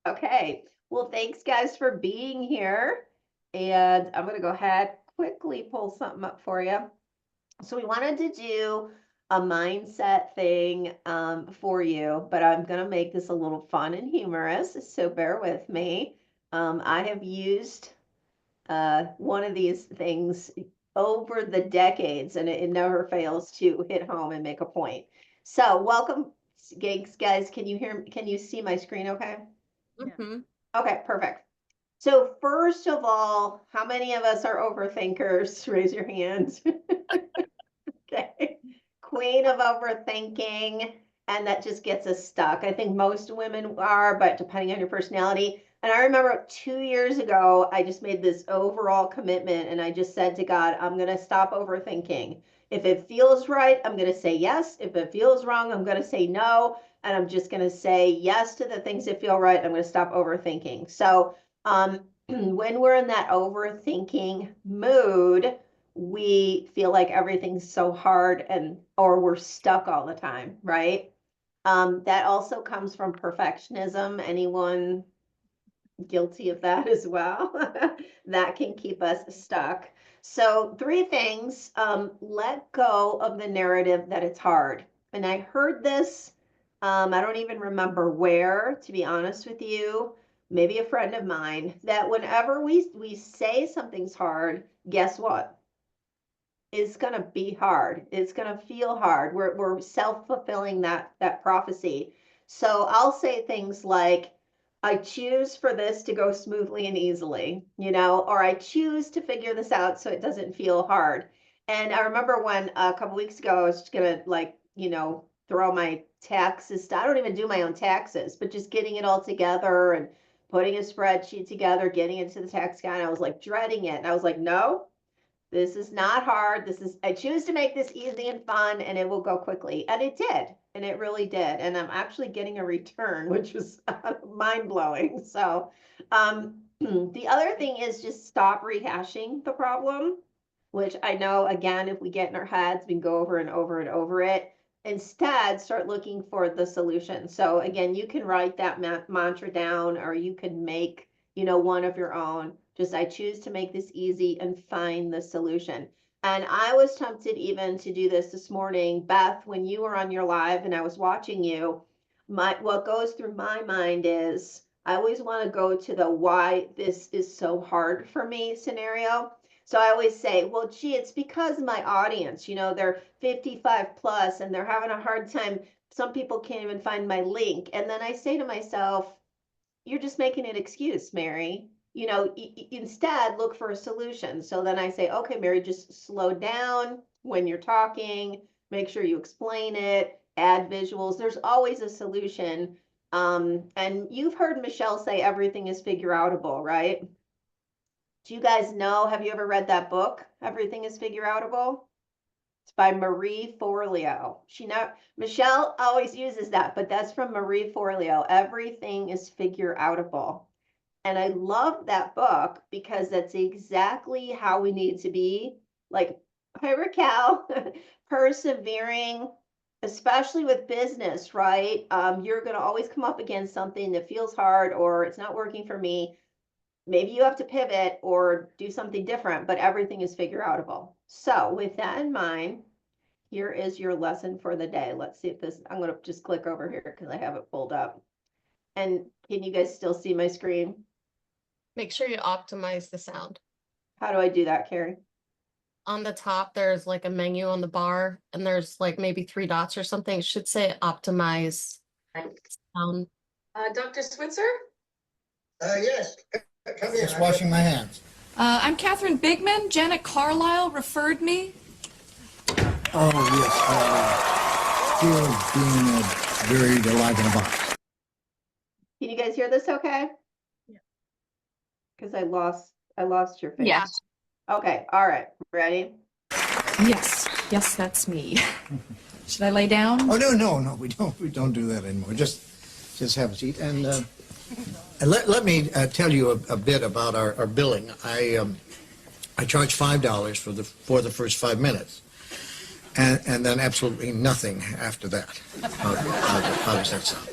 Okay, well, thanks guys for being here. And I'm going to go ahead quickly pull something up for you. So we wanted to do a mindset thing for you, but I'm going to make this a little fun and humorous, so bear with me. I have used one of these things over the decades, and it never fails to hit home and make a point. So welcome, gigs, guys. Can you hear? Can you see my screen? Okay. Mm-hmm. Okay, perfect. So first of all, how many of us are overthinkers? Raise your hands. Okay. Queen of overthinking, and that just gets us stuck. I think most women are, but depending on your personality. And I remember 2 years ago, I just made this overall commitment and I just said to God, I'm going to stop overthinking. If it feels right, I'm going to say yes. If it feels wrong, I'm going to say no. And I'm just going to say yes to the things that feel right. I'm going to stop overthinking. So, when we're in that overthinking mood, we feel like everything's so hard and or we're stuck all the time, right? That also comes from perfectionism. Anyone guilty of that as well? That can keep us stuck. So three things. Let go of the narrative that it's hard. And I heard this, I don't even remember where, to be honest with you, maybe a friend of mine, that whenever we say something's hard, guess what? Is going to be hard. It's going to feel hard. We're self-fulfilling that prophecy. So I'll say things like, I choose for this to go smoothly and easily, or I choose to figure this out so it doesn't feel hard. And I remember when a couple weeks ago I was just gonna throw my taxes. I don't even do my own taxes, but just getting it all together and putting a spreadsheet together, getting into the tax guy, and I was like dreading it. And I was like, no, this is not hard. I choose to make this easy and fun and it will go quickly. And it did. And it really did. And I'm actually getting a return, which was mind blowing. So, the other thing is just stop rehashing the problem, which I know, again, if we get in our heads, we can go over and over and over it. Instead, start looking for the solution. So, again, you can write that mantra down or you can make, one of your own. Just, I choose to make this easy and find the solution. And I was tempted even to do this morning, Beth, when you were on your live and I was watching you. What goes through my mind is I always want to go to the why this is so hard for me scenario. So I always say, well, gee, it's because my audience, they're 55 plus and they're having a hard time. Some people can't even find my link. And then I say to myself, you're just making an excuse, Mary. Instead look for a solution. So then I say, okay, Mary, just slow down when you're talking, make sure you explain it, add visuals. There's always a solution. And you've heard Michelle say everything is figure outable, right? Do you guys know, have you ever read that book, Everything is Figure Outable? It's by Marie Forleo. Michelle always uses that, but that's from Marie Forleo. Everything is figure outable. And I love that book because that's exactly how we need to be. Like, hi Raquel, persevering, especially with business, right? You're going to always come up against something that feels hard or it's not working for me. Maybe you have to pivot or do something different, but everything is figure outable. So with that in mind, here is your lesson for the day. Let's see if I'm going to just click over here because I have it pulled up. And can you guys still see my screen? Make sure you optimize the sound. How do I do that, Carrie? On the top, there's like a menu on the bar, and there's like maybe 3 dots or something. It should say optimize sound. Dr. Switzer? Yes. Come in. Just washing my hands. I'm Catherine Bigman. Janet Carlisle referred me. Oh, yes. Still being buried alive in a box. Can you guys hear this okay? Yeah. Because I lost your face. Yeah. Okay, all right. Ready? Yes, that's me. Should I lay down? Oh, no, we don't do that anymore. Just have a seat. And let me tell you a bit about our billing. I charge $5 for the first 5 minutes. And then absolutely nothing after that. How does that sound?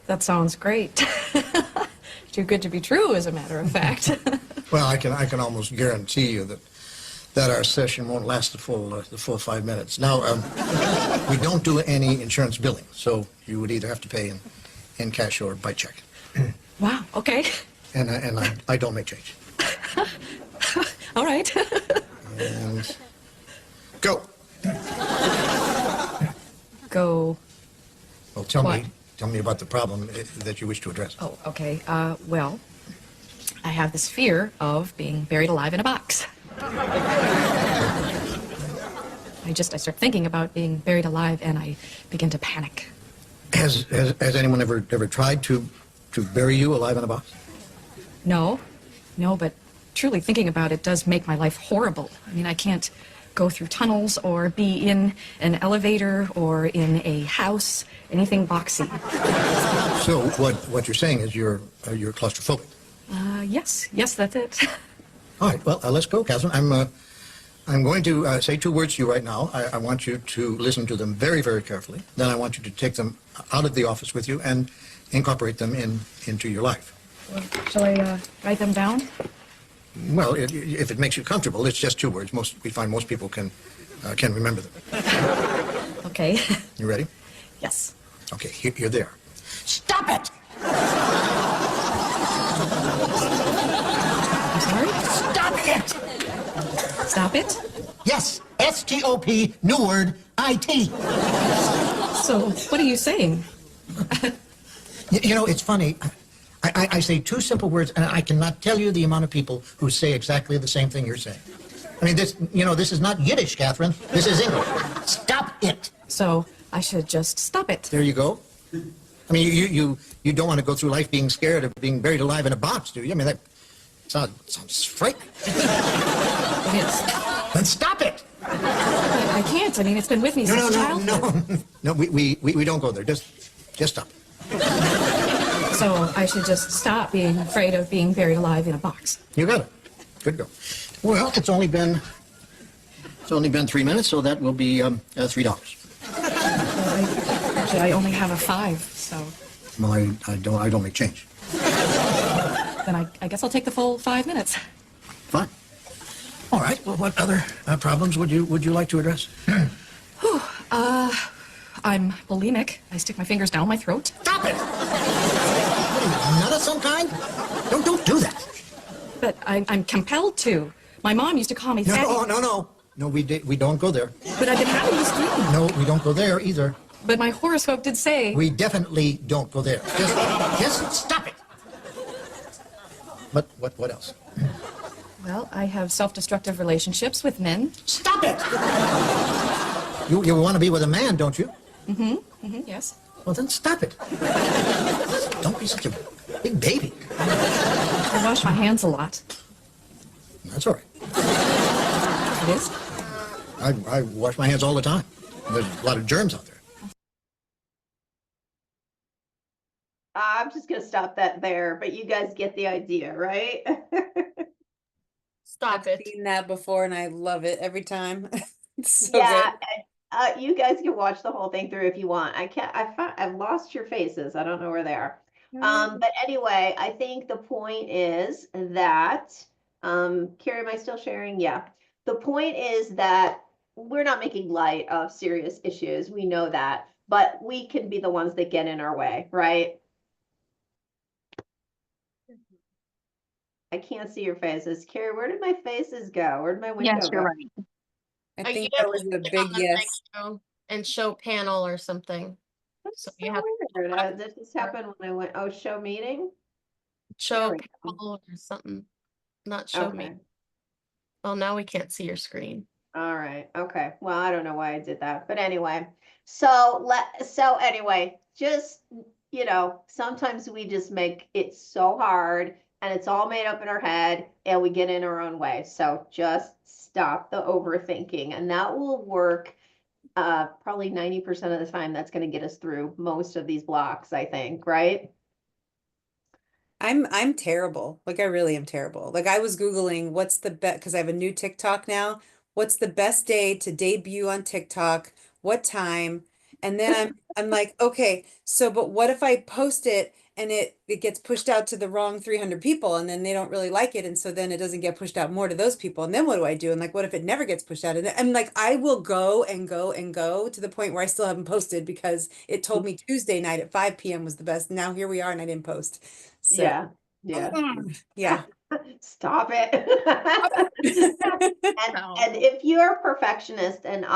That sounds great. Too good to be true, as a matter of fact. Well, I can almost guarantee you that our session won't last the full 5 minutes. Now, we don't do any insurance billing, so you would either have to pay in cash or by check. Wow, okay. And I don't make change. All right. And go. Go. Well, tell What? me about the problem that you wish to address. Oh, okay. Well, I have this fear of being buried alive in a box. I start thinking about being buried alive and I begin to panic. Has anyone ever tried to bury you alive in a box? No, but truly thinking about it does make my life horrible. I mean, I can't go through tunnels or be in an elevator or in a house, anything boxy. So what you're saying is you're claustrophobic. Yes, that's it. All right, well, let's go, Catherine. I'm going to say 2 words to you right now. I want you to listen to them very, very carefully. Then I want you to take them out of the office with you and incorporate them into your life. Well, shall I write them down? Well, if it makes you comfortable, it's just 2 words. We find most people can remember them. Okay. You ready? Yes. Okay, here they are. Stop it! I'm sorry? Stop it! Stop it? Yes, S-T-O-P, new word, I-T. So, what are you saying? You know, it's funny. I say 2 simple words, and I cannot tell you the amount of people who say exactly the same thing you're saying. I mean, this is not Yiddish, Catherine. This is English. Stop it. So, I should just stop it. There you go. I mean, you don't want to go through life being scared of being buried alive in a box, do you? I mean, that sounds frightening. It is. Then stop it. I can't. I mean, it's been with me since childhood. No, we don't go there. Just stop. So, I should just stop being afraid of being buried alive in a box. You got it. Good go. Well, it's only been 3 minutes, so that will be $3. Actually, I only have a 5, so Well, I don't make change. then I guess I'll take the full 5 minutes. Fine. All right. Well, what other problems would you like to address? I'm bulimic. I stick my fingers down my throat. Stop it! What are you, nut of some kind? Don't do that. But I'm compelled to. My mom used to call me fatty. No. No, we don't go there. But I've been having this dream. No, we don't go there either. But my horoscope did say. We definitely don't go there. Just stop it. But what else? Well, I have self-destructive relationships with men. Stop it! You want to be with a man, don't you? Yes. Well, then stop it. Don't be such a big baby. I wash my hands a lot. That's all right. It is? I wash my hands all the time. There's a lot of germs out there. I'm just gonna stop that there, but you guys get the idea, right? Stop it. Seen that before and I love it every time. It's so Yeah, good. you guys can watch the whole thing through if you want. I've lost your faces. I don't know where they are. But anyway, I think the point is that, Carrie, am I still sharing? Yeah. The point is that we're not making light of serious issues. We know that, but we can be the ones that get in our way, right? I can't see your faces. Carrie, where did my faces go? Where did my window Yes, go? you're right. I You think have that was to a click big on the yes. menu and show panel or something. That's So so you have weird. This just happened when I went, oh, show meeting? show we go. panel or something. Not show me. Okay. Well, now we can't see your screen. All right. Okay. Well, I don't know why I did that, but anyway. So anyway, just, sometimes we just make it so hard and it's all made up in our head and we get in our own way. So just stop the overthinking and that will work probably 90% of the time. That's going to get us through most of these blocks, I think, right? I'm terrible. Like I really am terrible. Like I was Googling what's the best because I have a new TikTok now. What's the best day to debut on TikTok? What time? And then I'm like, okay, so but what if I post it and it gets pushed out to the wrong 300 people and then they don't really like it, and so then it doesn't get pushed out more to those people, and then what do I do? And like, what if it never gets pushed out? And I'm like, I will go and go and go to the point where I still haven't posted because it told me Tuesday night at 5 p.m. was the best. Now here we are and I didn't post. So Yeah, yeah. yeah. Stop it. And, No. and if you're a perfectionist, and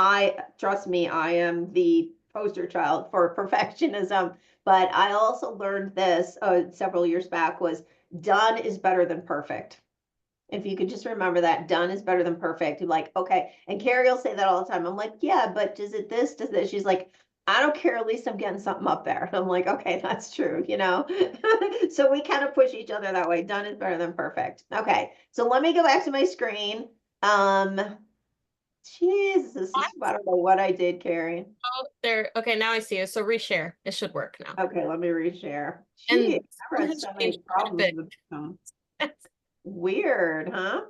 trust me, I am the poster child for perfectionism, but I also learned this several years back was done is better than perfect. If you could just remember that, done is better than perfect. You're like, okay. And Carrie will say that all the time. I'm like, yeah, but does it this, does this? She's like, I don't care. At least I'm getting something up there. And I'm like, okay, that's true, you know? So we kind of push each other that way. Done is better than perfect. Okay. So let me go back to my screen. Jesus, this is, I don't know what I did, Carrie. Oh, there. Okay, now I see it. So reshare. It should work now. Okay, let me reshare. And Gee, I never had has so many changed quite a problems bit. with this phone. Weird, huh?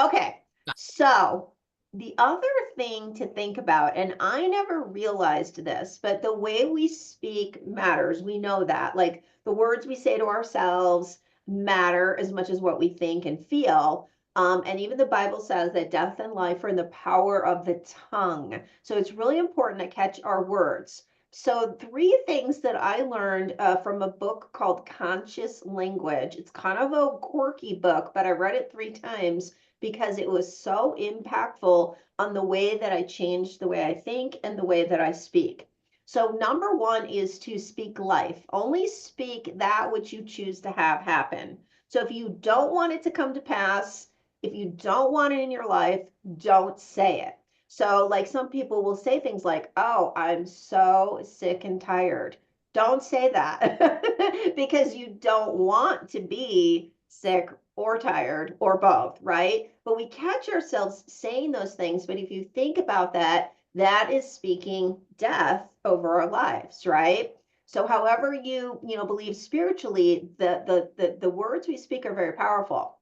Okay, so the other thing to think about, and I never realized this, but the way we speak matters. We know that. Like the words we say to ourselves matter as much as what we think and feel. And even the Bible says that death and life are in the power of the tongue. So it's really important to catch our words. So, three things that I learned from a book called Conscious Language. It's kind of a quirky book, but I read it 3 times because it was so impactful on the way that I changed the way I think and the way that I speak. So, number one is to speak life. Only speak that which you choose to have happen. So, if you don't want it to come to pass, if you don't want it in your life, don't say it. So, like some people will say things like, oh, I'm so sick and tired. Don't say that because you don't want to be sick or tired or both, right? But we catch ourselves saying those things. But if you think about that, that is speaking death over our lives, right? So, however you believe spiritually, the words we speak are very powerful.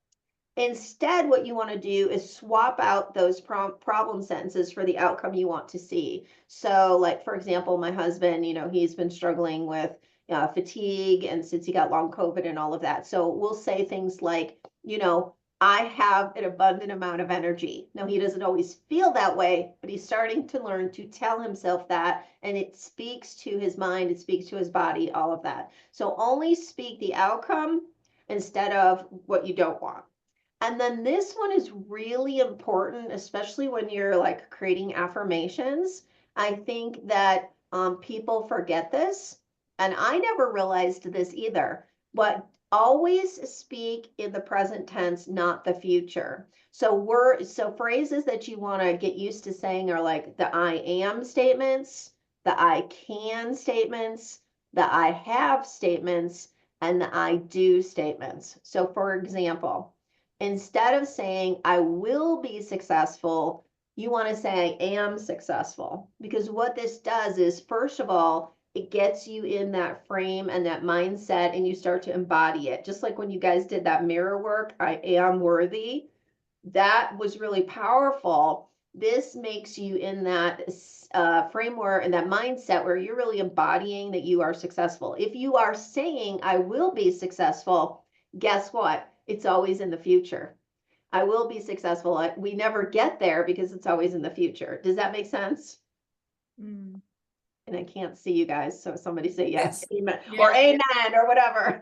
Instead, what you want to do is swap out those problem sentences for the outcome you want to see. So, like, for example, my husband, he's been struggling with fatigue, and since he got long COVID and all of that. So, we'll say things like, I have an abundant amount of energy. Now, he doesn't always feel that way, but he's starting to learn to tell himself that, and it speaks to his mind, it speaks to his body, all of that. So, only speak the outcome instead of what you don't want. And then this one is really important, especially when you're like creating affirmations. I think that people forget this, and I never realized this either, but always speak in the present tense, not the future. So phrases that you want to get used to saying are like the I am statements, the I can statements, the I have statements, and the I do statements. So for example, instead of saying I will be successful, you want to say I am successful. Because what this does is, first of all, it gets you in that frame and that mindset, and you start to embody it. Just like when you guys did that mirror work, I am worthy. That was really powerful. This makes you in that framework and that mindset where you're really embodying that you are successful. If you are saying I will be successful, guess what? It's always in the future. I will be successful. We never get there because it's always in the future. Does that make sense? And I can't see you guys, so somebody say yes, amen, or amen, or whatever.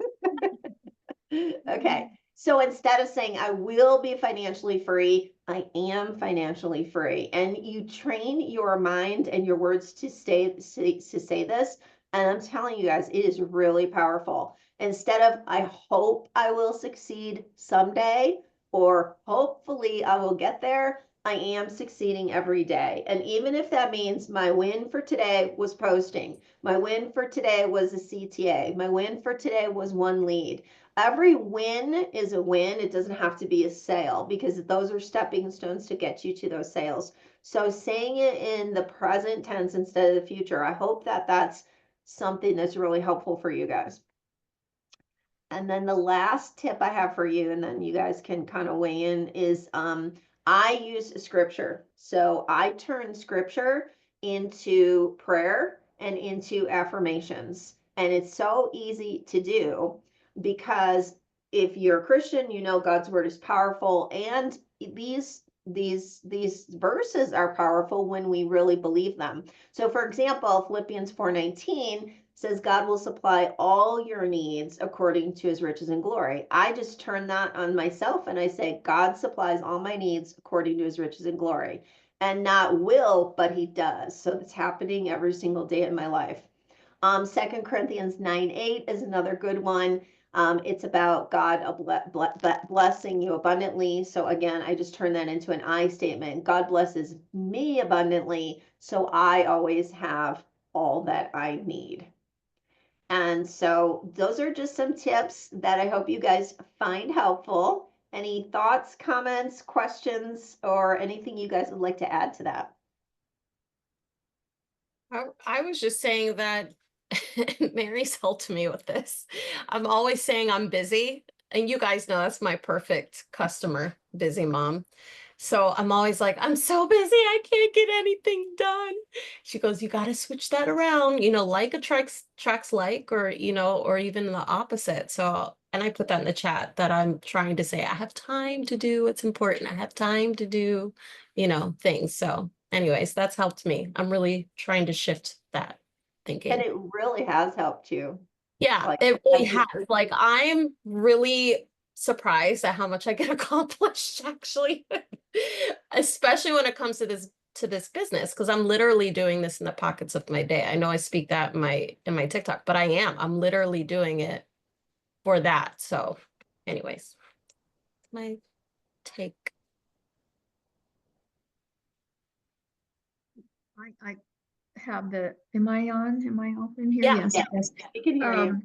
Okay, so instead of saying I will be financially free, I am financially free. And you train your mind and your words to say this. And I'm telling you guys, it is really powerful. Instead of I hope I will succeed someday, or hopefully I will get there, I am succeeding every day. And even if that means my win for today was posting, my win for today was a CTA, my win for today was 1 lead. Every win is a win. It doesn't have to be a sale, because those are stepping stones to get you to those sales. So saying it in the present tense instead of the future, I hope that that's something that's really helpful for you guys. And then the last tip I have for you, and then you guys can kind of weigh in, is I use scripture. So I turn scripture into prayer and into affirmations. And it's so easy to do because if you're a Christian, you know God's word is powerful, and these verses are powerful when we really believe them. So for example, Philippians 4:19 says God will supply all your needs according to his riches and glory. I just turn that on myself and I say God supplies all my needs according to his riches and glory. And not will, but he does. So it's happening every single day in my life. 2 Corinthians 9:8 is another good one. It's about God blessing you abundantly. So again, I just turn that into an I statement. God blesses me abundantly, so I always have all that I need. And so those are just some tips that I hope you guys find helpful. Any thoughts, comments, questions, or anything you guys would like to add to that? I was just saying that Mary's helped me with this. I'm always saying I'm busy, and you guys know that's my perfect customer, busy mom. So I'm always like, I'm so busy, I can't get anything done. She goes, you got to switch that around, like attracts like, or or even the opposite. So, and I put that in the chat that I'm trying to say I have time to do what's important. I have time to do, things. So, anyways, that's helped me. I'm really trying to shift that And thinking. it really has helped you. Yeah, Like, it really I has. mean, Like, I'm really surprised at how much I get accomplished, actually, especially when it comes to this business, because I'm literally doing this in the pockets of my day. I know I speak that in my TikTok, but I'm literally doing it for that. So, anyways, my take. I have am I on? Am I open here? Yeah. Yes, Yeah. yes. we can hear you.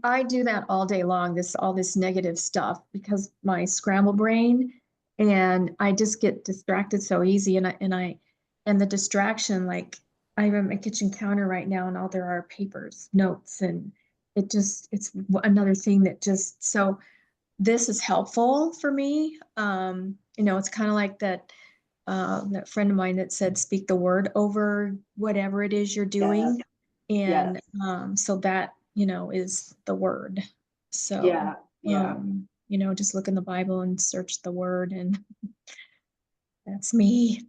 I do that all day long, all this negative stuff because my scramble brain and I just get distracted so easy and the distraction, like I'm at my kitchen counter right now and all there are papers, notes, and it's another thing that so this is helpful for me. It's kind of like that friend of mine that said, speak the word over whatever it is you're doing. And so that, is the word. So, Yeah. just look in the Bible and search the word, and that's me.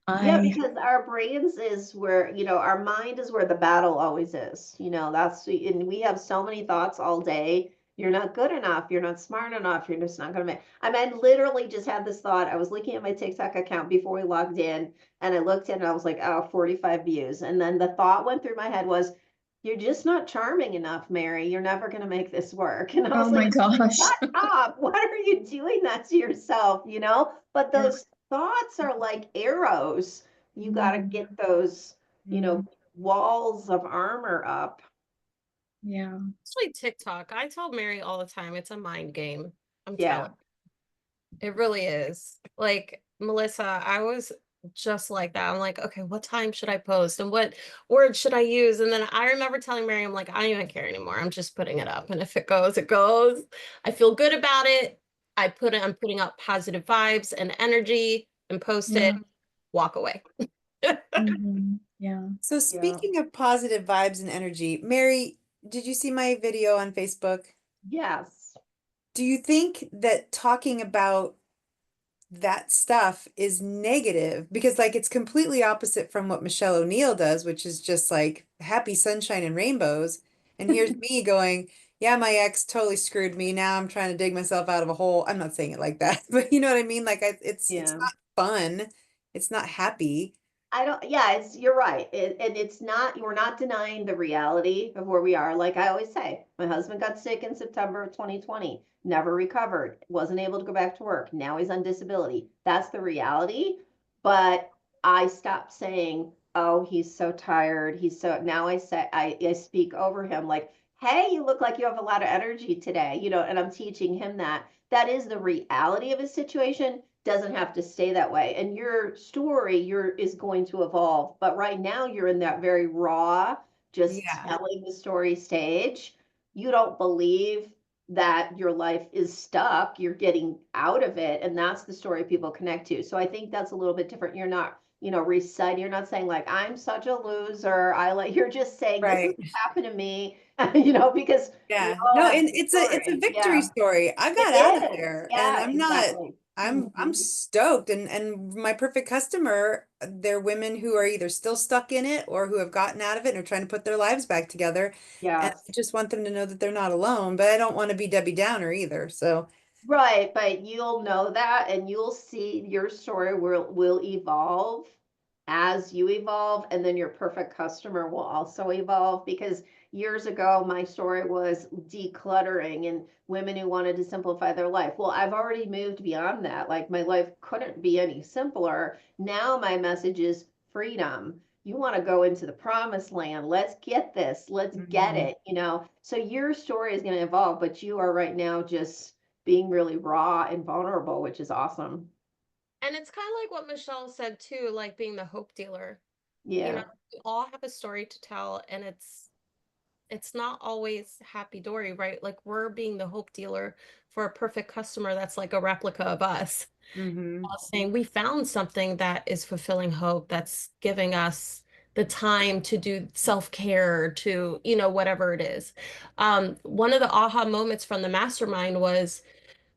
Yeah, because our brains is where, our mind is where the battle always is. And we have so many thoughts all day. You're not good enough. You're not smart enough. You're just not going to make. I literally just had this thought. I was looking at my TikTok account before we logged in, and I looked at it and I was like, oh, 45 views. And then the thought went through my head was, you're just not charming enough, Mary. You're never going to make this work. And I was Oh my like, gosh. shut up. Why are you doing that to yourself? But Yeah. those thoughts are like arrows. You got to get those, walls of armor up. Yeah. Especially TikTok. I tell Mary all the time, it's a mind game. I'm Yeah. telling. It really is. Like, Melissa, I was just like that. I'm like, okay, what time should I post and what words should I use? And then I remember telling Mary, I'm like, I don't even care anymore. I'm just putting it up. And if it goes, it goes. I feel good about it. I'm putting out positive vibes and energy and post it, walk away. Yeah. So speaking of positive vibes and energy, Mary, did you see my video on Facebook? Yes. Do you think that talking about that stuff is negative? Because like it's completely opposite from what Michelle O'Neill does, which is just like happy sunshine and rainbows. And here's me going, yeah, my ex totally screwed me. Now I'm trying to dig myself out of a hole. I'm not saying it like that, but you know what I mean? Like it's not fun. It's not happy. You're right. And it's not, we're not denying the reality of where we are. Like I always say, my husband got sick in September of 2020, never recovered, wasn't able to go back to work. Now he's on disability. That's the reality. But I stopped saying, oh, he's so tired. Now I speak over him like, hey, you look like you have a lot of energy today, and I'm teaching him that is the reality of his situation, doesn't have to stay that way. And your story is going to evolve. But right now you're in that very raw, just telling the story stage. You don't believe that your life is stuck. You're getting out of it. And that's the story people connect to. So I think that's a little bit different. You're not recite. You're not saying like, I'm such a loser. You're just saying this is Right. what happened to me, because we Yeah. all No, have and a it's a story. victory Yeah, story. I got out of it is. there and Yeah, I'm not exactly. I'm stoked and my perfect customer, they're women who are either still stuck in it or who have gotten out of it and are trying to put their lives back together. And Yes. I just want them to know that they're not alone, but I don't want to be Debbie Downer either. So, Right, but you'll know that and you'll see your story will evolve as you evolve, and then your perfect customer will also evolve, because years ago my story was decluttering and women who wanted to simplify their life. Well, I've already moved beyond that. Like, my life couldn't be any simpler. Now my message is freedom. You want to go into the promised land. Let's get this. Let's get mhm. it. So your story is going to evolve, but you are right now just being really raw and vulnerable, which is awesome. And it's kind of like what Michelle said too, like being the hope dealer. Yeah. We all have a story to tell, and it's not always happy dory, right? Like, we're being the hope dealer for a perfect customer that's like a replica of us. Mhm. Saying we found something that is fulfilling hope, that's giving us the time to do self-care, to, whatever it is. One of the aha moments from the mastermind was,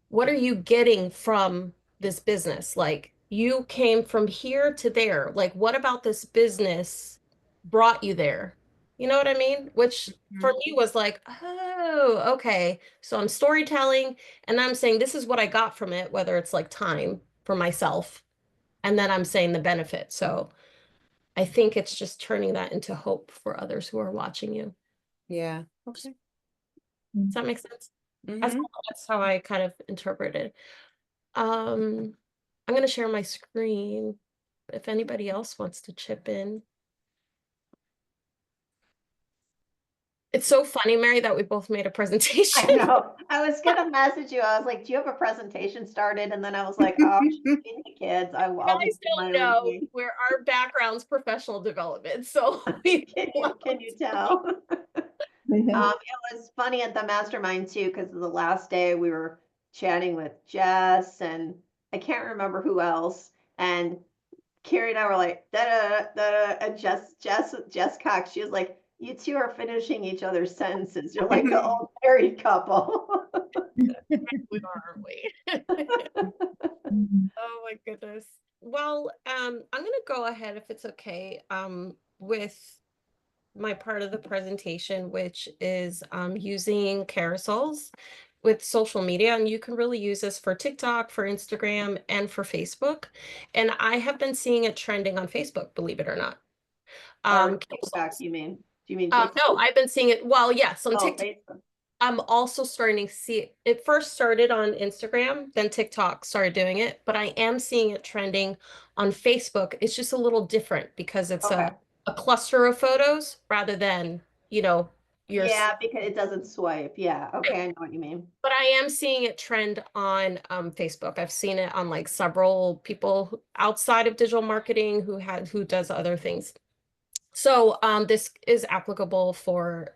what are you getting from this business? Like, you came from here to there. Like, what about this business brought you there? You know what I mean? Which for Mhm. me was like, oh, okay. So I'm storytelling and I'm saying this is what I got from it, whether it's like time for myself, and then I'm saying the benefit. So I think it's just turning that into hope for others who are watching you. Yeah. Okay. Does that make sense? That's, Mhm. that's how I kind of interpreted. I'm gonna share my screen if anybody else wants to chip in. It's so funny, Mary, that we both made a I presentation. know. I was gonna message you. I was like, "Do you have a presentation started?" And then I was like, "Oh, she's feeding the kids. I'll Guys just do my don't own know thing." where our background's professional development, so we Can you tell? It was funny at the mastermind too, because the last day we were chatting with Jess and I can't remember who else, and Carrie and I were like, da da da, and Jess Cox, she was like, "You two are finishing each other's sentences. You're like an old married couple." we are, aren't we? Mhm. Oh my goodness. Well, I'm gonna go ahead, if it's okay, with my part of the presentation, which is using carousels with social media. And you can really use this for TikTok, for Instagram, and for Facebook. And I have been seeing it trending on Facebook, believe it or not. Or TikTok, Carousels. you mean? Do you mean TikTok? No, I've been seeing it. Well, yes, on Oh, TikTok. Facebook. I'm also starting to see it. It first started on Instagram, then TikTok started doing it, but I am seeing it trending on Facebook. It's just a little different because it's Okay. a cluster of photos rather than, you know, your, Yeah, because it doesn't swipe. Yeah. Okay, I know what you mean. but I am seeing it trend on Facebook. I've seen it on like several people outside of digital marketing who does other things. So this is applicable for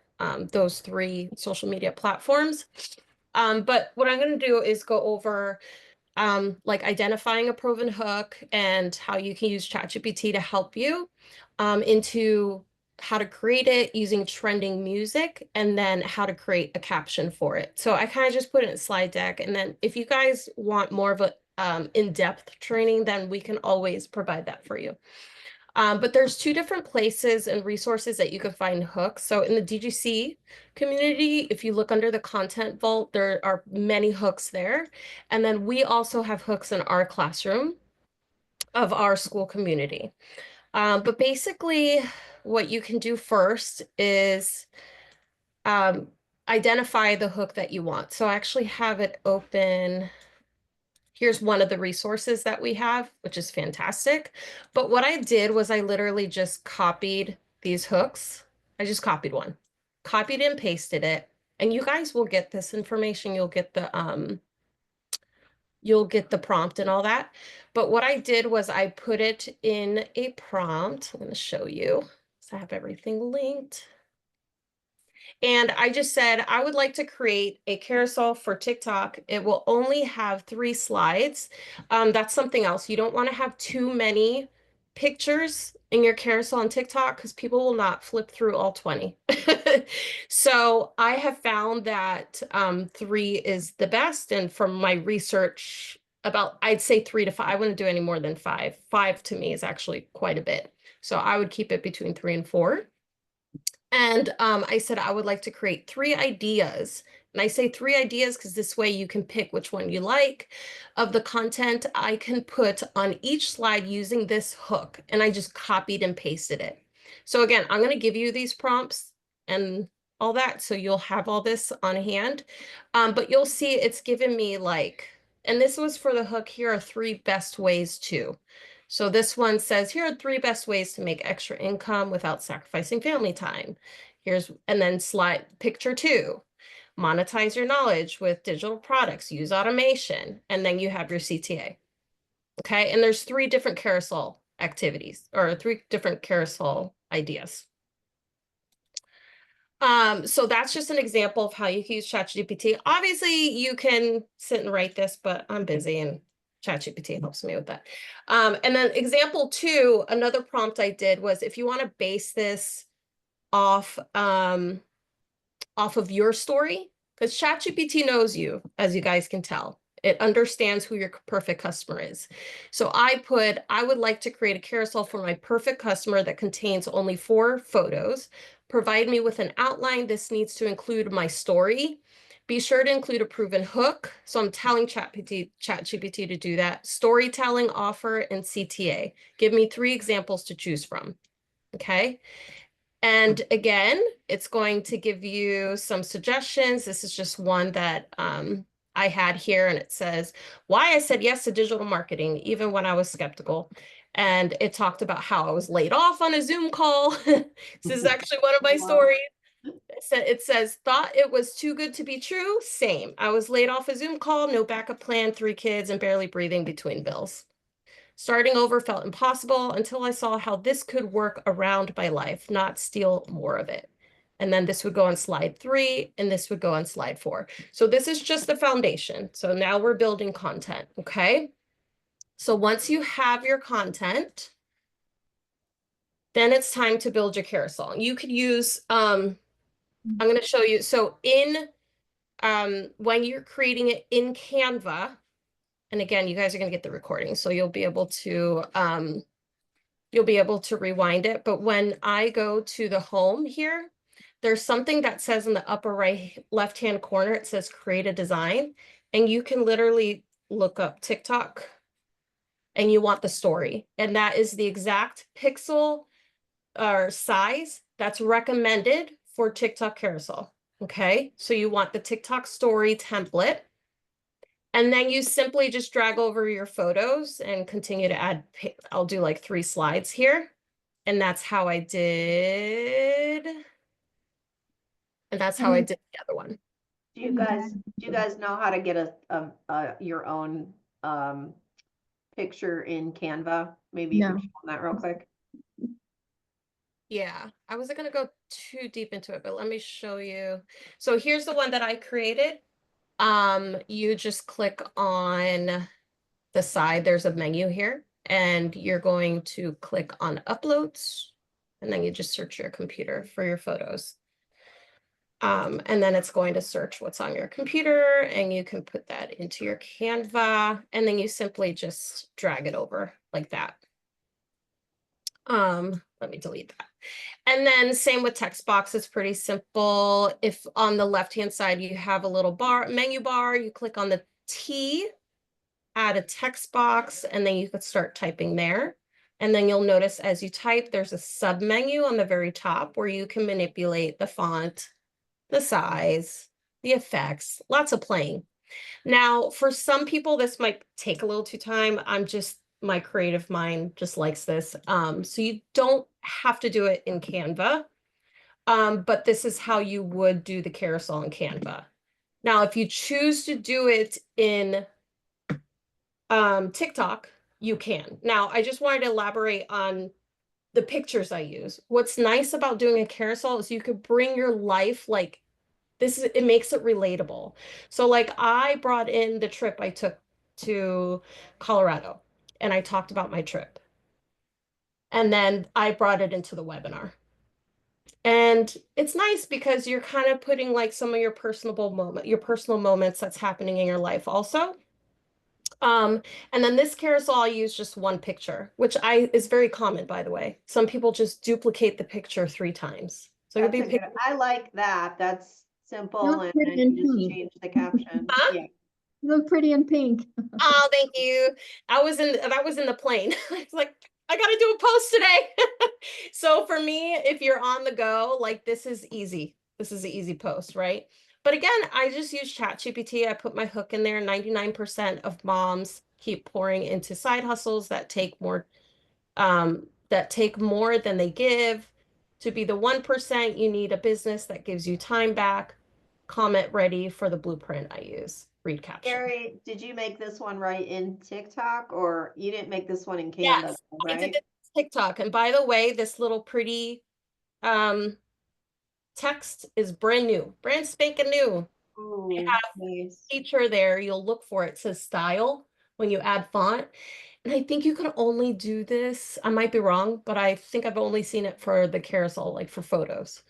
those three social media platforms. But what I'm going to do is go over like identifying a proven hook and how you can use ChatGPT to help you into how to create it using trending music, and then how to create a caption for it. So I kind of just put it in a slide deck. And then if you guys want more of a in-depth training, then we can always provide that for you. But there's two different places and resources that you can find hooks. So in the DGC community, if you look under the content vault, there are many hooks there. And then we also have hooks in our classroom of our school community. But basically, what you can do first is um, identify the hook that you want. So I actually have it open. Here's one of the resources that we have, which is fantastic. But what I did was I literally just copied these hooks. I just copied one, copied and pasted it. And you guys will get this information. You'll get the prompt and all that. But what I did was I put it in a prompt. I'm going to show you. So I have everything linked. And I just said, I would like to create a carousel for TikTok. It will only have 3 slides. That's something else. You don't want to have too many pictures in your carousel on TikTok because people will not flip through all 20. So I have found that 3 is the best. And from my research, about I'd say 3 to 5. I wouldn't do any more than 5. 5 to me is actually quite a bit. So I would keep it between 3 and 4. And I said I would like to create 3 ideas. And I say 3 ideas because this way you can pick which one you like of the content I can put on each slide using this hook. And I just copied and pasted it. So again, I'm going to give you these prompts and all that. So you'll have all this on hand. But you'll see it's given me like, and this was for the hook. Here are 3 best ways to. So this one says, here are 3 best ways to make extra income without sacrificing family time. And then slide picture 2, monetize your knowledge with digital products, use automation, and then you have your CTA. Okay, and there's 3 different carousel activities or 3 different carousel ideas. So that's just an example of how you can use ChatGPT. Obviously, you can sit and write this, but I'm busy and ChatGPT helps me with that. And then example 2, another prompt I did was if you want to base this off of your story, because ChatGPT knows you, as you guys can tell. It understands who your perfect customer is. So I would like to create a carousel for my perfect customer that contains only 4 photos. Provide me with an outline. This needs to include my story. Be sure to include a proven hook. So I'm telling ChatGPT to do that. Storytelling, offer, and CTA. Give me 3 examples to choose from. Okay. And again, it's going to give you some suggestions. This is just one that I had here, and it says, why I said yes to digital marketing, even when I was skeptical. And it talked about how I was laid off on a Zoom call. This is actually one of my stories. It says, thought it was too good to be true. Same. I was laid off a Zoom call, no backup plan, 3 kids, and barely breathing between bills. Starting over felt impossible until I saw how this could work around my life, not steal more of it. And then this would go on slide 3, and this would go on slide 4. So this is just the foundation. So now we're building content, okay? So once you have your content, then it's time to build your carousel. You could use, I'm going to show you. So when you're creating it in Canva, and again, you guys are going to get the recording, so you'll be able to rewind it. But when I go to the home here, there's something that says in the upper right left-hand corner, it says create a design, and you can literally look up TikTok and you want the story. And that is the exact pixel or size that's recommended for TikTok carousel. Okay, so you want the TikTok story template. And then you simply just drag over your photos and continue to add, I'll do like 3 slides here. And that's how I did. And that's how I did the other one. Do you guys know how to get your own picture in Canva? Maybe you can No. show them that real quick. Yeah, I wasn't going to go too deep into it, but let me show you. So here's the one that I created. You just click on the side, there's a menu here, and you're going to click on uploads, and then you just search your computer for your photos. And then it's going to search what's on your computer, and you can put that into your Canva, and then you simply just drag it over like that. Let me delete that. And then same with text box, it's pretty simple. If on the left-hand side, you have a little menu bar, you click on the T, add a text box, and then you could start typing there. And then you'll notice as you type, there's a sub menu on the very top where you can manipulate the font, the size, the effects, lots of playing. Now, for some people, this might take a little too time. My creative mind just likes this. So you don't have to do it in Canva, but this is how you would do the carousel in Canva. Now, if you choose to do it in TikTok, you can. Now, I just wanted to elaborate on the pictures I use. What's nice about doing a carousel is you could bring your life like this. It makes it relatable. So like I brought in the trip I took to Colorado and I talked about my trip. And then I brought it into the webinar. And it's nice because you're kind of putting like some of your your personal moments that's happening in your life also. And then this carousel, I'll use just one picture, which is very common, by the way. Some people just duplicate the picture 3 times. So it could That's be a good, I like that. That's You simple look and pretty then in you just pink. change the caption. Huh? Yeah. You look pretty in pink. Oh, thank you. That was in the plane. It's like, I gotta do a post today. So for me, if you're on the go, like this is easy. This is an easy post, right? But again, I just use ChatGPT. I put my hook in there. 99% of moms keep pouring into side hustles that take more than they give. To be the 1%, you need a business that gives you time back. Comment ready for the blueprint I use. Read caption. Gary, did you make this one right in TikTok or you didn't make this one in Canva, Yes, I did right? it on TikTok. And by the way, this little pretty um text is brand spanking new. Ooh, nice. Feature there, you'll look for it. It says style when you add font. And I think you can only do this. I might be wrong, but I think I've only seen it for the carousel, like for photos.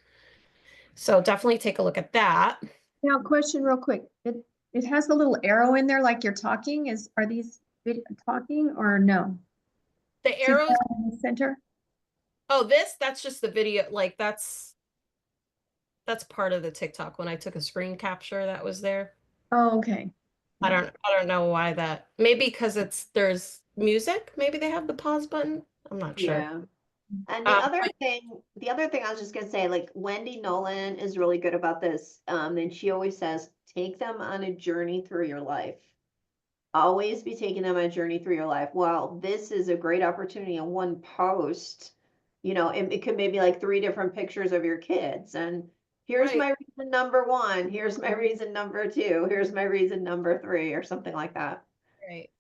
So definitely take a look at that. Now, question real quick. It has the little arrow in there like you're talking. Are these talking or no? The See arrows, that in the center? oh, that's just the video. Like that's part of the TikTok when I took a screen capture that was there. Oh, okay. I don't know why that. Maybe because there's music. Maybe they have the pause button. I'm not sure. Yeah. And Um, the other thing I was just gonna say, like Wendy Nolan is really good about this. And she always says, take them on a journey through your life. Always be taking them on a journey through your life. Well, this is a great opportunity in one post. It could maybe like 3 different pictures of your kids. And here's Right. my reason number 1. Here's my reason number 2. Here's my reason number 3, or something like that. Right.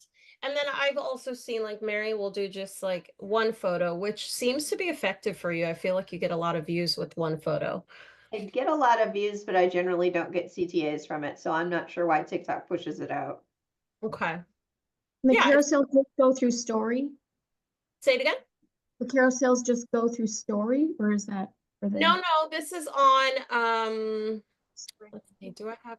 And then I've also seen like Mary will do just like one photo, which seems to be effective for you. I feel like you get a lot of views with one photo. I get a lot of views, but I generally don't get CTAs from it. So I'm not sure why TikTok pushes it out. Okay. And the Yeah. carousels just go through story? Say it again. The carousels just go through story, or is that for the No, this is on let's see, do I have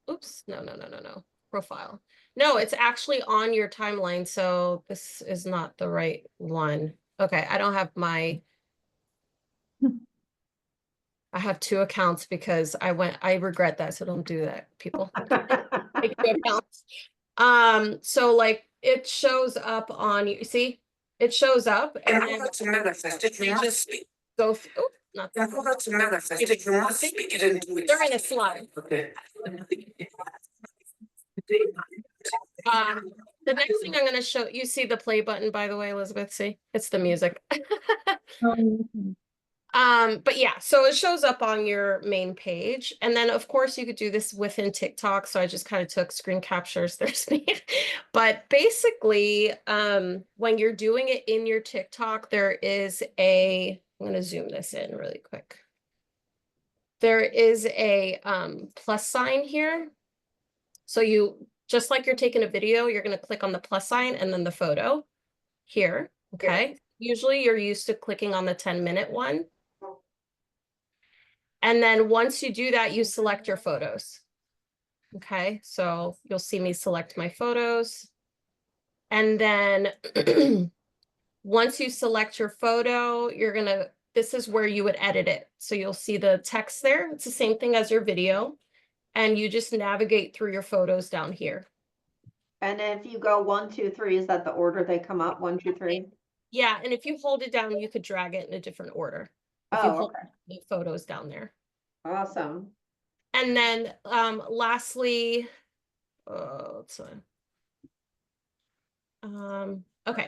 oops, no. Profile. No, it's actually on your timeline, so this is not the right one. Okay, I don't have I have 2 accounts because I regret that, so don't do that, people. Make 2 accounts. So like it shows up on you see, it shows up and then To manifest it, you must speak. go not In order to manifest it, you must speak it into it. during a slide. Okay. The next thing I'm going to show you, see the play button, by the way, Elizabeth, see, it's the music. Oh, But yeah, so it shows up on your main page. And then of course you could do this within TikTok. So I just kind of took screen captures. There's me. But basically, when you're doing it in your TikTok, there is I'm going to zoom this in really quick. There is a plus sign here. So just like you're taking a video, you're going to click on the plus sign and then the photo here. Okay. Usually you're used to clicking on the 10-minute one. And then once you do that, you select your photos. Okay, so you'll see me select my photos. And then once you select your photo, this is where you would edit it. So you'll see the text there. It's the same thing as your video. And you just navigate through your photos down here. And if you go 1, 2, 3, is that the order they come up? 1, 2, 3? Yeah, and if you hold it down, you could drag it in a different order. If you Oh, hold okay. the photos down there. Awesome. And then lastly, okay,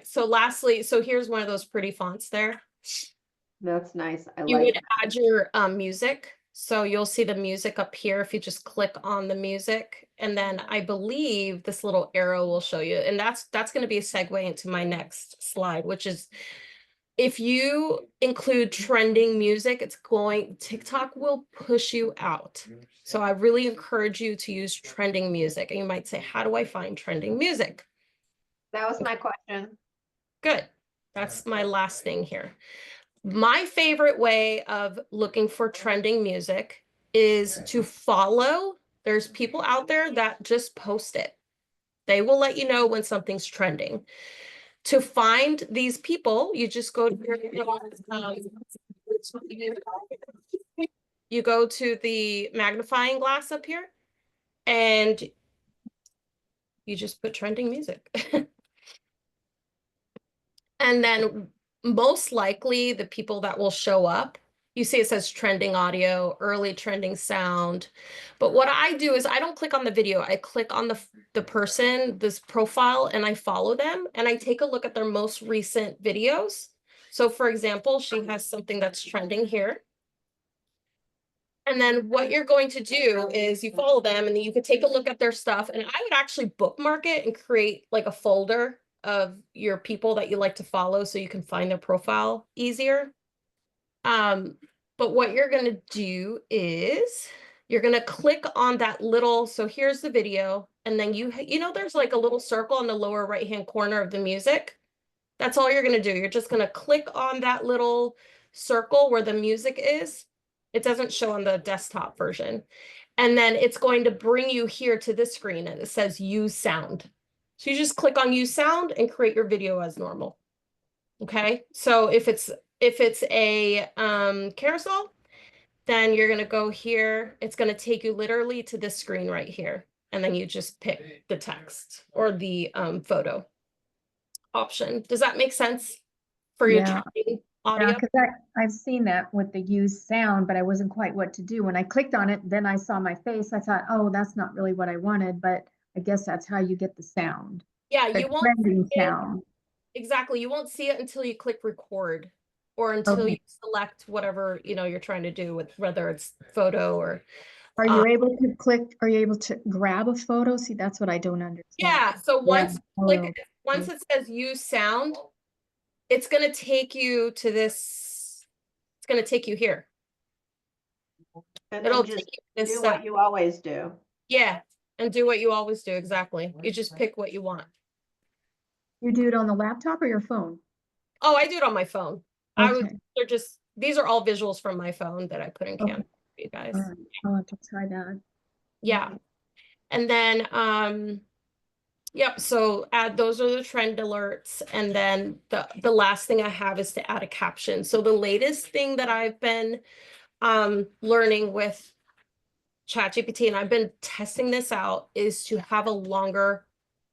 so lastly, so here's one of those pretty fonts there. That's nice. I You like would that. add your music. So you'll see the music up here if you just click on the music. And then I believe this little arrow will show you. And that's going to be a segue into my next slide, which is if you include trending music, TikTok will push you out. So I really encourage you to use trending music. And you might say, how do I find trending music? That was my question. Good. That's my last thing here. My favorite way of looking for trending music is to follow. There's people out there that just post it. They will let you know when something's trending. To find these people, you just go to you go to the magnifying glass up here and you just put trending music. And then most likely the people that will show up, you see it says trending audio, early trending sound. But what I do is I don't click on the video. I click on the person, this profile, and I follow them and I take a look at their most recent videos. So for example, she has something that's trending here. And then what you're going to do is you follow them and then you could take a look at their stuff. And I would actually bookmark it and create like a folder of your people that you like to follow so you can find their profile easier. But what you're going to do is you're going to click on that little, so here's the video. And then you know, there's like a little circle in the lower right-hand corner of the music. That's all you're going to do. You're just going to click on that little circle where the music is. It doesn't show on the desktop version. And then it's going to bring you here to this screen and it says use sound. So you just click on use sound and create your video as normal. Okay. So if it's a carousel, then you're going to go here. It's going to take you literally to this screen right here. And then you just pick the text or the photo option. Does that make sense for your Yeah. tracking Yeah, audio? because I've seen that with the use sound, but I wasn't quite what to do. When I clicked on it, then I saw my face. I thought, oh, that's not really what I wanted, but I guess that's how you get the sound, Yeah, the you won't trending see it, sound. exactly. You won't see it until you click record or until Okay. you select whatever, you know, you're trying to do with whether it's photo or Are you able to click, are you able to grab a photo? See, that's what I don't understand. yeah. So once Oh, once it says use sound, it's gonna take you to this, it's gonna take you here. And It'll then take just you to this do step. what you always do. Yeah, and do what you always do, exactly. You just pick what you want. You do it on the laptop or your phone? Oh, I do it on my phone. Okay. These are all visuals from my phone that I put in Okay. Canva for you guys. All right. I'll have to try that. Yeah. And then yep, so add those are the trend alerts. And then the last thing I have is to add a caption. So the latest thing that I've been learning with ChatGPT, and I've been testing this out, is to have a longer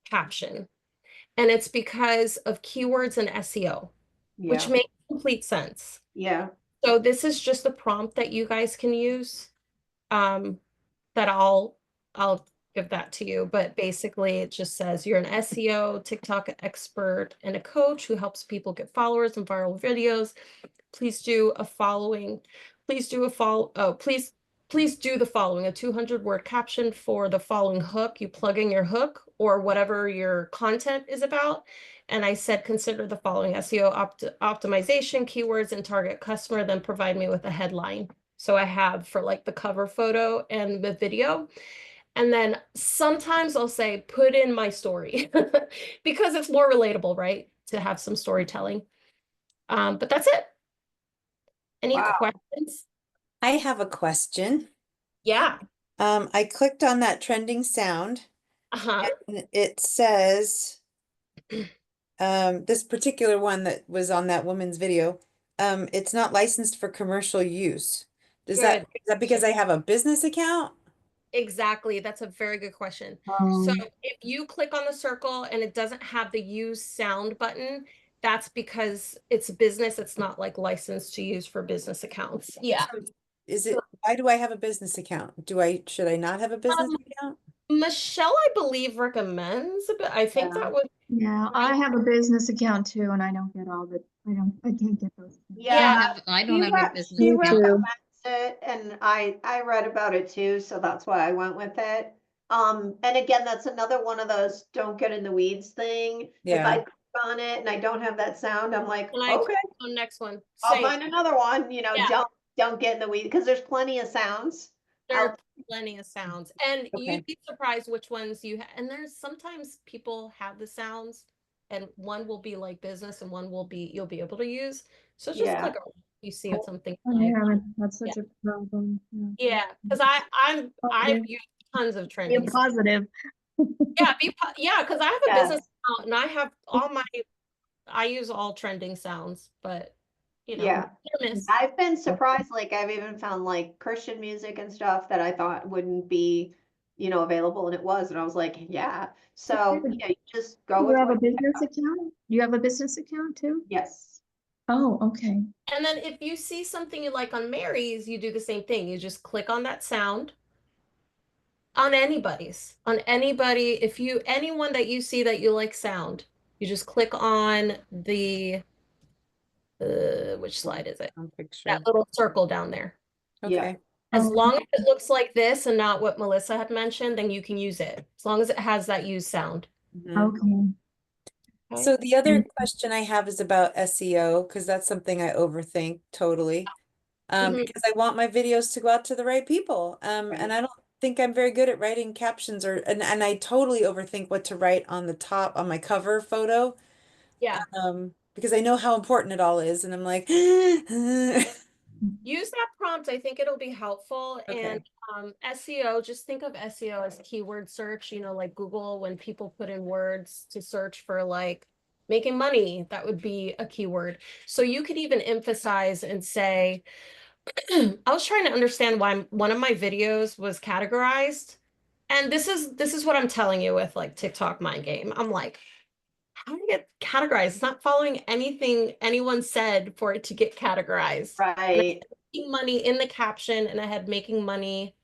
caption. And it's because of keywords and SEO, which Yeah, makes complete sense. yeah. So this is just a prompt that you guys can use. That I'll give that to you. But basically it just says you're an SEO, TikTok expert, and a coach who helps people get followers and viral videos. Please do a following. Please do a follow. Oh, please do the following: a 200-word caption for the following hook. You plug in your hook or whatever your content is about. And I said, consider the following: SEO optimization, keywords, and target customer, then provide me with a headline. So I have for like the cover photo and the video. And then sometimes I'll say, put in my story because it's more relatable, right? To have some storytelling. But that's it. Any Wow. questions? I have a question. Yeah. I clicked on that trending sound Uh-huh. and it says, this particular one that was on that woman's video, it's not licensed for commercial use. Is Good. that because I have a business account? Exactly. That's a very good question. Um, So if you click on the circle and it doesn't have the use sound button, that's because it's business. It's not like licensed to use for business accounts. Yeah. Why do I have a business account? Should I not have a business account? Michelle, I believe, recommends, but I think Yeah. that was yeah, I have a business account too, and I don't get all the, I can't get those. Yeah. I don't have a business She account. recommends it, and I read about it too, so that's why I went with it. And again, that's another one of those don't get in the weeds thing. If I Yeah. click on it and I don't have that sound, I'm like, Can I okay, click on next one? I'll Same. find another one, you know, Yeah. don't get in the weeds, because there's plenty of sounds. There are out plenty of sounds, and Okay. you'd be surprised which ones you and there's sometimes people have the sounds, and one will be like business and one will be you'll be able to use. So just Yeah. click on it if you see it's something I you like. haven't, that's Yeah. such a problem. Yeah, because I've used tons of Be trending. positive. Yeah, yeah, because I have a business Yes. account and I have all my I use all trending sounds, but you know, Yeah. hit or miss. I've been surprised, like I've even found like Christian music and stuff that I thought wouldn't be, available, and it was, and I was like, yeah. So, Good. yeah, you just go You with have a what you business have. account? You have a business account too? Yes. Oh, okay. And then if you see something you like on Mary's, you do the same thing. You just click on that sound on anybody. If you anyone that you see that you like sound, you just click on the which slide is it? Picture. That little circle down there. Yeah. Okay. As Oh, long as it looks like this and not what Melissa had mentioned, then you can use it. As long as it has that use sound. Mhm. okay. Okay? So the other And- question I have is about SEO, because that's something I overthink totally. Mhm. Because I want my videos to go out to the right people. And I don't think I'm very good at writing captions and I totally overthink what to write on the top on my cover photo. Yeah. Because I know how important it all is, and I'm like, Use that prompt. I think it'll be helpful. Okay. And SEO, just think of SEO as keyword search, like Google, when people put in words to search for like making money, that would be a keyword. So you could even emphasize and say, I was trying to understand why one of my videos was categorized. And this is what I'm telling you with like TikTok mind game. I'm like, how do you get categorized? It's not following anything anyone said for it to get categorized. And I Right. had making money in the caption and I had making money.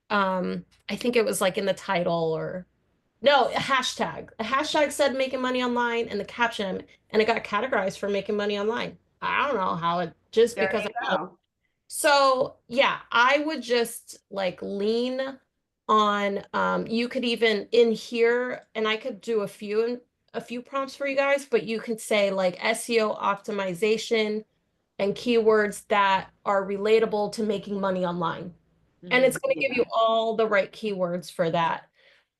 I think it was like in the title or no, a hashtag. A hashtag said making money online in the caption, and it got categorized for making money online. I don't know how it just There because you I go. so yeah, I would just like lean on you could even in here and I could do a few prompts for you guys, but you could say like SEO optimization and keywords that are relatable to making money online. And it's going to give Yeah. you all the right keywords for that.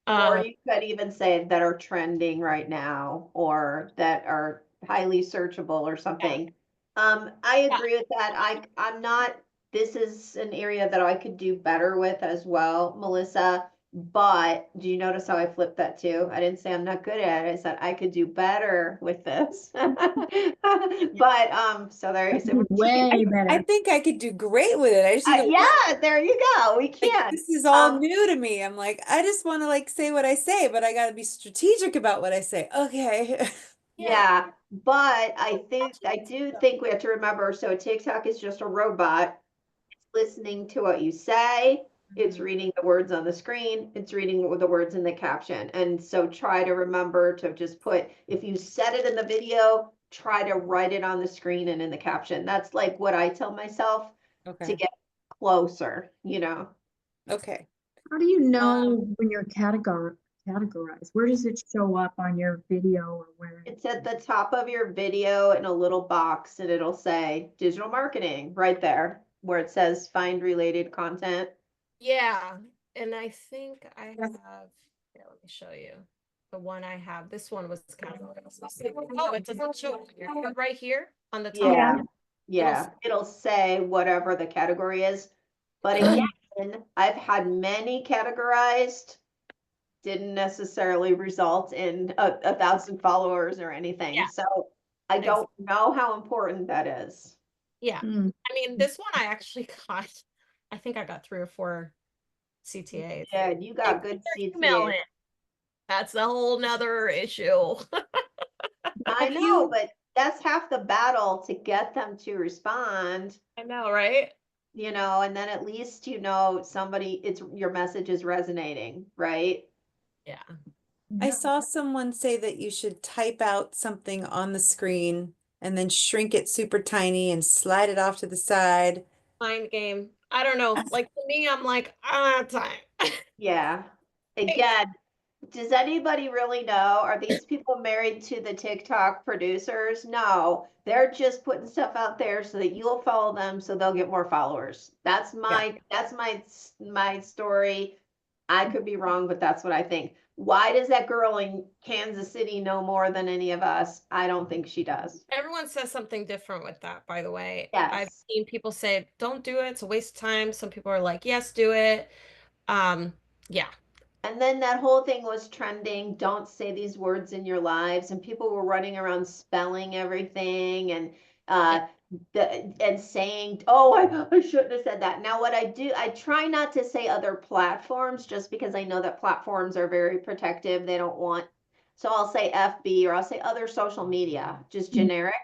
Or Um, you could even say that are trending right now or that are highly searchable or something. I yeah, agree with that. I'm not, this is an area that I could do better with as well, Melissa. But do you notice how I flipped that too? I didn't say I'm not good at it. I said I could do better with this. But so there you so Way I better. think I could do great with it. I just need to yeah, there you go. We like can. this is all Um, new to me. I'm like, I just want to like say what I say, but I got to be strategic about what I say. Okay. yeah. Yeah, but I do think we have to remember, so TikTok is just a robot. It's listening to what you say. It's Mhm. reading the words on the screen. It's reading the words in the caption. And so try to remember to just put, if you said it in the video, try to write it on the screen and in the caption. That's like what I tell myself to Okay. get closer. Okay. How do you know Um, when you're categorized? Where does it show up on your video or where? It's at the top of your video in a little box and it'll say digital marketing right there where it says find related content. Yeah, and I think I have, here, let me show you. The one I have, this one was categorized. Oh, it doesn't show it here. But right here on the top. Yeah, It'll yeah, it'll say whatever the category is. But again, I've had many categorized, didn't necessarily result in a thousand followers or anything. Yeah, So I ex- don't know how important that is. yeah. Hmm. I mean, this one I actually got, I think I got 3 or 4 CTAs. Yeah, you got good Email CTA. it. That's a whole nother issue. I have know, you but that's half the battle to get them to respond, I know, right? and then at least it's your message is resonating, right? Yeah. I saw someone say that you should type out something on the screen and then shrink it super tiny and slide it off to the side. Mind game. I don't know. Like for me, I'm like, I don't have time. Yeah. Again, does anybody really know? Are these people married to the TikTok producers? No, they're just putting stuff out there so that you'll follow them so they'll get more followers. That's Yeah. my story. I could be wrong, but that's what I think. Why does that girl in Kansas City know more than any of us? I don't think she does. Everyone says something different with that, by the way. I've Yes. seen people say, don't do it, it's a waste of time. Some people are like, yes, do it. Yeah. And then that whole thing was trending. Don't say these words in your lives. And people were running around spelling everything and Yeah. and saying, "Oh, I shouldn't have said that." Now, what I do, I try not to say other platforms just because I know that platforms are very protective. They don't want, so I'll say FB or I'll say other social media, just generic.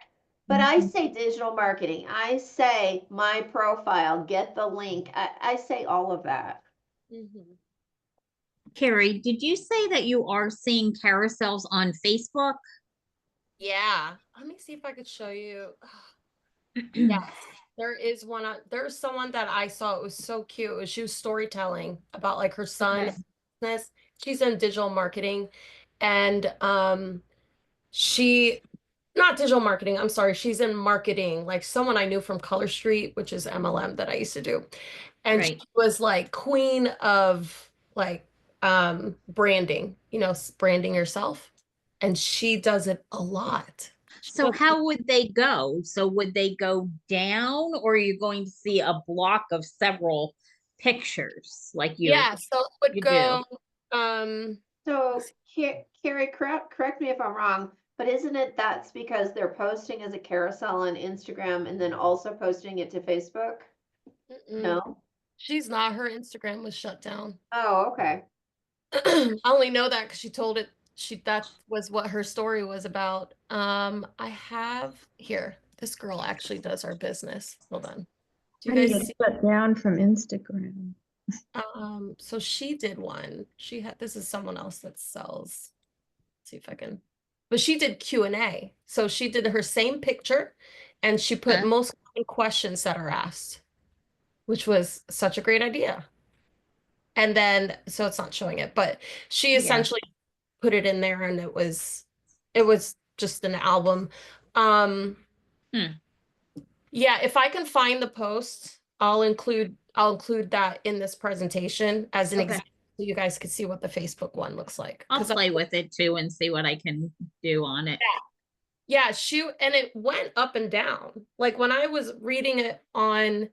But I say digital marketing. I say my profile, get the link. I say all of that. Mhm. Carrie, did you say that you are seeing carousels on Facebook? Yeah. Let me see if I could show you. Yes, there is one. There's someone that I saw. It was so cute. She was storytelling about like her son Okay. business. She's in digital marketing, and she not digital marketing. I'm sorry. She's in marketing. Like someone I knew from Color Street, which is MLM that I used to do, and she Right. was like queen of like branding. Branding yourself, and she does it a lot. She So does how would they go? So would they go down, or are you going to see a block of several pictures like Yeah, so it would you do? go, um, So, Carrie, correct me if I'm wrong, but isn't it that's because they're posting as a carousel on Instagram and then also posting it to Facebook? mm-mm, No? she's not, her Instagram was shut down. Oh, okay. I only know that because she told it, that was what her story was about. I have here, this girl actually does our business. Hold on. Do you I need guys to see? shut down from Instagram. So she did one. She had, this is someone else that sells. Let's see if I can, but she did Q&A. So she did her same picture and she put Huh? most common questions that are asked, which was such a great idea. And then, so it's not showing it, but she Yeah. essentially put it in there and it was just an album. Um, Hmm. yeah, if I can find the post, I'll include that in this presentation as an Okay. example so you guys could see what the Facebook one looks like. I'll 'Cause play with it too and see what I can do on it. yeah, and it went up and down. Like when I was reading it when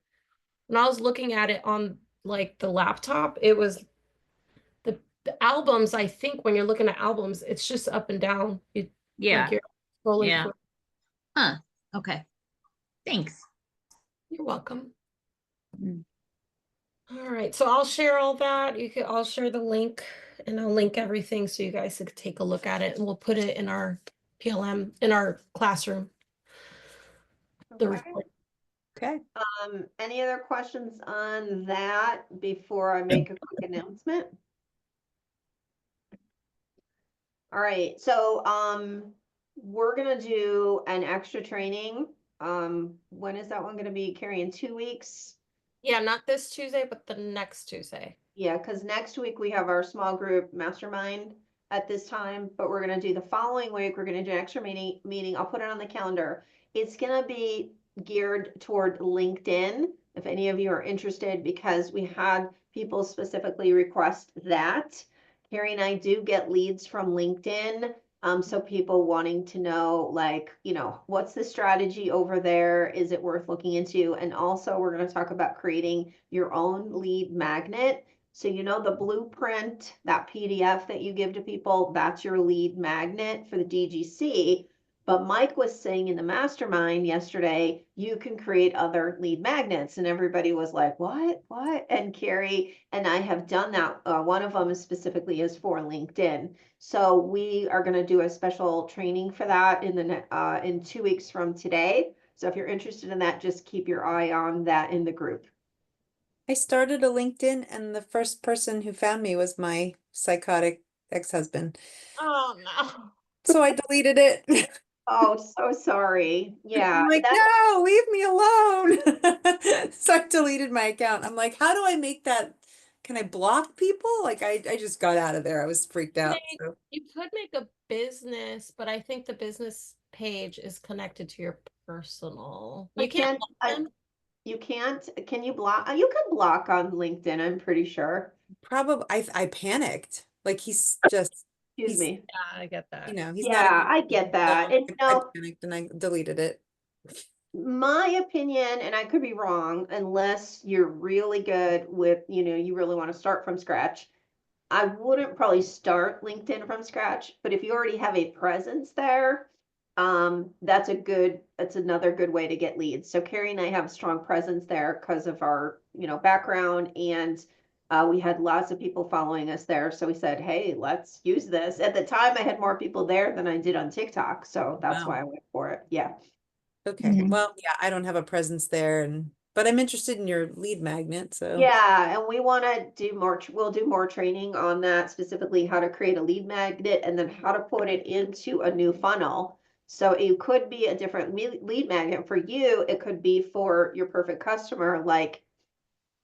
I was looking at it on like the laptop, it was the albums, I think when you're looking at albums, it's just up and down. Like Yeah. you're scrolling Yeah. through. Huh. Okay. Thanks. You're welcome. Mm. All right, so I'll share all that. I'll share the link and I'll link everything so you guys could take a look at it and we'll put it in our PLM in our classroom. The Okay. report. Okay. Any other questions on that before I make a quick announcement? All right, so we're gonna do an extra training. When is that one gonna be, Carrie, in 2 weeks? Yeah, not this Tuesday, but the next Tuesday. Yeah, because next week we have our small group mastermind at this time, but we're gonna do the following week, we're gonna do an extra meeting. I'll put it on the calendar. It's gonna be geared toward LinkedIn, if any of you are interested, because we had people specifically request that. Carrie and I do get leads from LinkedIn. So people wanting to know, like, what's the strategy over there? Is it worth looking into? And also, we're going to talk about creating your own lead magnet. So, the blueprint, that PDF that you give to people, that's your lead magnet for the DGC. But Mike was saying in the mastermind yesterday, you can create other lead magnets. And everybody was like, what? And Carrie and I have done that. One of them is specifically is for LinkedIn. So we are going to do a special training for that in 2 weeks from today. So if you're interested in that, just keep your eye on that in the group. I started a LinkedIn and the first person who found me was my psychotic ex-husband. Oh no. So I deleted it. Oh, so sorry. Yeah, I'm like, that no, leave me alone. So I deleted my account. I'm like, how do I make that? Can I block people? Like I just got out of there. I was freaked out. So. You could make a business, but I think the business page is connected to your personal. I You can't can't. block them. You can't. Can you block? You can block on LinkedIn. I'm pretty sure. Probably, I panicked. Like Excuse he's, me. Yeah, I get that. he's not a Yeah, good I get that. And I no, panicked and I deleted it. my opinion, and I could be wrong, unless you're really good with, you really want to start from scratch. I wouldn't probably start LinkedIn from scratch, but if you already have a presence there, that's another good way to get leads. So Carrie and I have a strong presence there because of our, background, and we had lots of people following us there. So we said, hey, let's use this. At the time, I had more people there than I did on TikTok, so that's Wow. why I went for it. Yeah. Okay. Yeah. Well, yeah, I don't have a presence there but I'm interested in your lead magnet, so. Yeah, and we want to do more, we'll do more training on that, specifically how to create a lead magnet and then how to put it into a new funnel. So it could be a different lead magnet for you. It could be for your perfect customer, like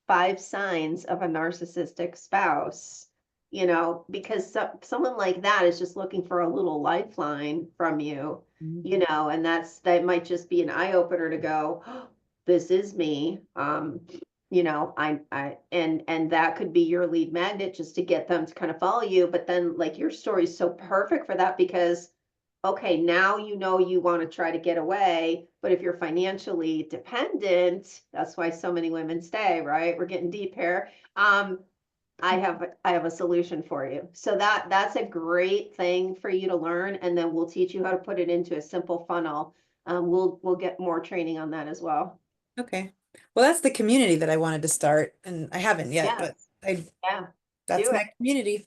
5 signs of a narcissistic spouse, because someone like that is just looking for a little lifeline from you, and that might just be an eye opener to go, "Oh, this is me." And that could be your lead magnet just to get them to kind of follow you. But then, like, your story is so perfect for that because, okay, now you want to try to get away, but if you're financially dependent, that's why so many women stay, right? We're getting deep here. I have a solution for you. So that's a great thing for you to learn, and then we'll teach you how to put it into a simple funnel. We'll get more training on that as well. Okay. Well, that's the community that I wanted to start, and I haven't yet, but Yeah, that's do my it. community.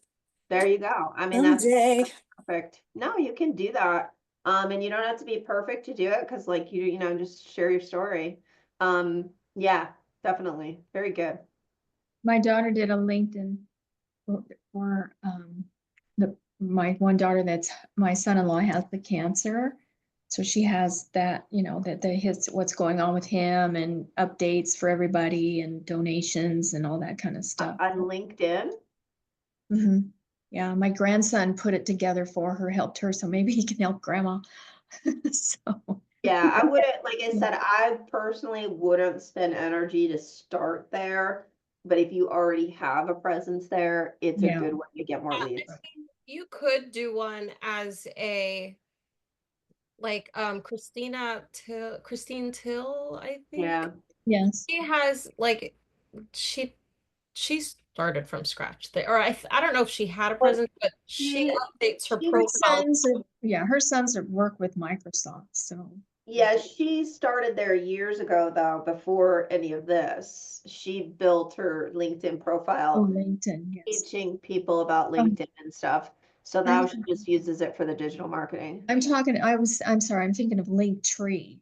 There you go. I mean, that's Someday. perfect. No, you can do that. And you don't have to be perfect to do it because, like, just share your story. Yeah, definitely. Very good. My daughter did a LinkedIn for my one daughter that's my son-in-law has the cancer. So she has that, that what's going on with him and updates for everybody and donations and all that kind of stuff. On LinkedIn. Mhm. Yeah, my grandson put it together for her, helped her, so maybe he can help grandma. So, Yeah, I wouldn't, like I said, I personally wouldn't spend energy to start there. But if you already have a presence there, it's a yeah, good way to get more Yeah, I leads. think you could do one as a like Christine Till, I think. Yeah. yes, She has like she she started from scratch there, or I don't know if she had a Well, presence, but she she, updates her she, profile. her sons are work with Microsoft, so. yeah, she started there years ago, though, before any of this. She built her LinkedIn Oh, profile, LinkedIn, yes. teaching people about Um, LinkedIn and stuff. So now I'm, she just uses it for the digital marketing. I'm sorry, I'm thinking of Linktree.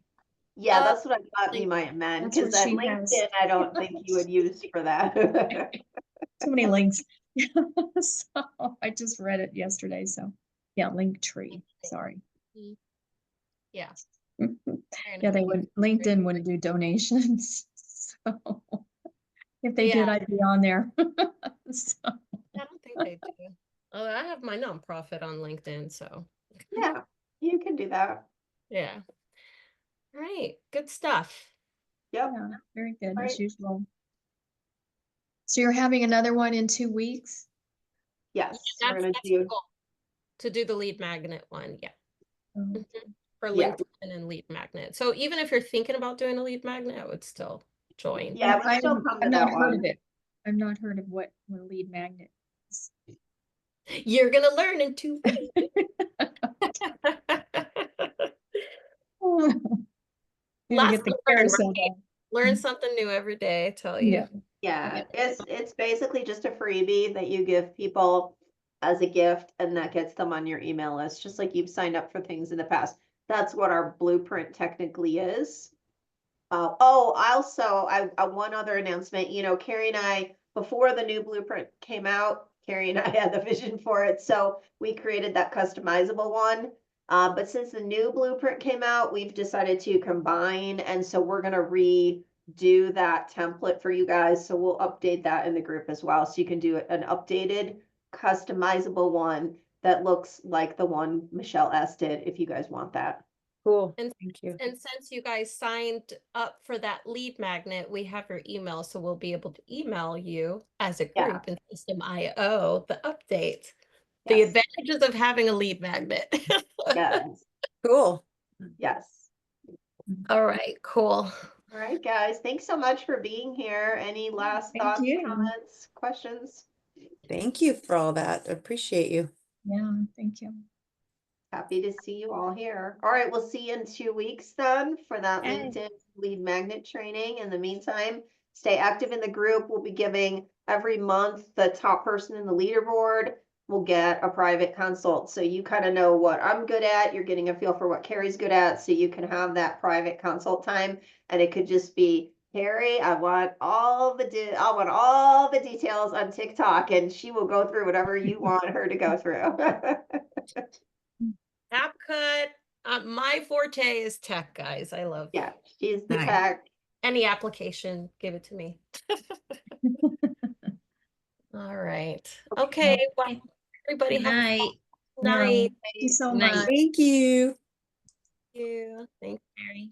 Yeah, that's what I thought you Link- might have meant, That's because what that she has. LinkedIn, I don't think you would use for that. Too many links. So I just read it yesterday, so yeah, Linktree, sorry. Yeah. Yeah, LinkedIn wouldn't do donations, so if they did, Yeah, I'd be on there. So, I don't think they do. Oh, I have my nonprofit on LinkedIn, so Yeah, you can do that. yeah. All right, good stuff. Yep. yeah, very good, as Right. usual. So you're having another one in 2 weeks? Yes, we're That's gonna the do, goal, to do the lead magnet one. Yeah. Oh, For yeah. LinkedIn and lead magnet. So even if you're thinking about doing a lead magnet, I would still join. Yeah, I would still come to I've that not heard of one. it. I've not heard of what a lead magnet is. You're gonna learn in 2 weeks. Gonna Lots get the to learn, carousel right? done. Learn something new every day, I tell you. Yeah. Yeah, it's basically just a freebie that you give people as a gift, and that gets them on your email list, just like you've signed up for things in the past. That's what our blueprint technically is. Also, one other announcement, Carrie and I, before the new blueprint came out, Carrie and I had the vision for it, so we created that customizable one. But since the new blueprint came out, we've decided to combine, and so we're gonna redo that template for you guys. So we'll update that in the group as well, so you can do an updated, customizable one that looks like the one Michelle S did, if you guys want that. Cool. And Thank you. And since you guys signed up for that lead magnet, we have your email, so we'll be able to email you as a Yeah. group in System IO the update. The Yes. advantages of having a lead magnet. Yes. Cool. Yes. All right, cool. All right, guys. Thanks so much for being here. Any last Thank thoughts, you. comments, questions? Thank you for all that. I appreciate you. Yeah, thank you. Happy to see you all here. All right, we'll see you in 2 weeks then for that Okay. LinkedIn lead magnet training. In the meantime, stay active in the group. We'll be giving every month the top person in the leaderboard will get a private consult. So you kind of know what I'm good at. You're getting a feel for what Carrie's good at. So you can have that private consult time. And it could just be, Carrie, I want all the details on TikTok, and she will go through whatever you want her to go through. CapCut. My forte is tech, guys. I love Yeah, she's the Nice. tech. any application. Give it to me. All right. Okay. Well, Okay. everybody Good have a night. night. Thank you so Night. much. Thank you. Thank you. Thank Mary.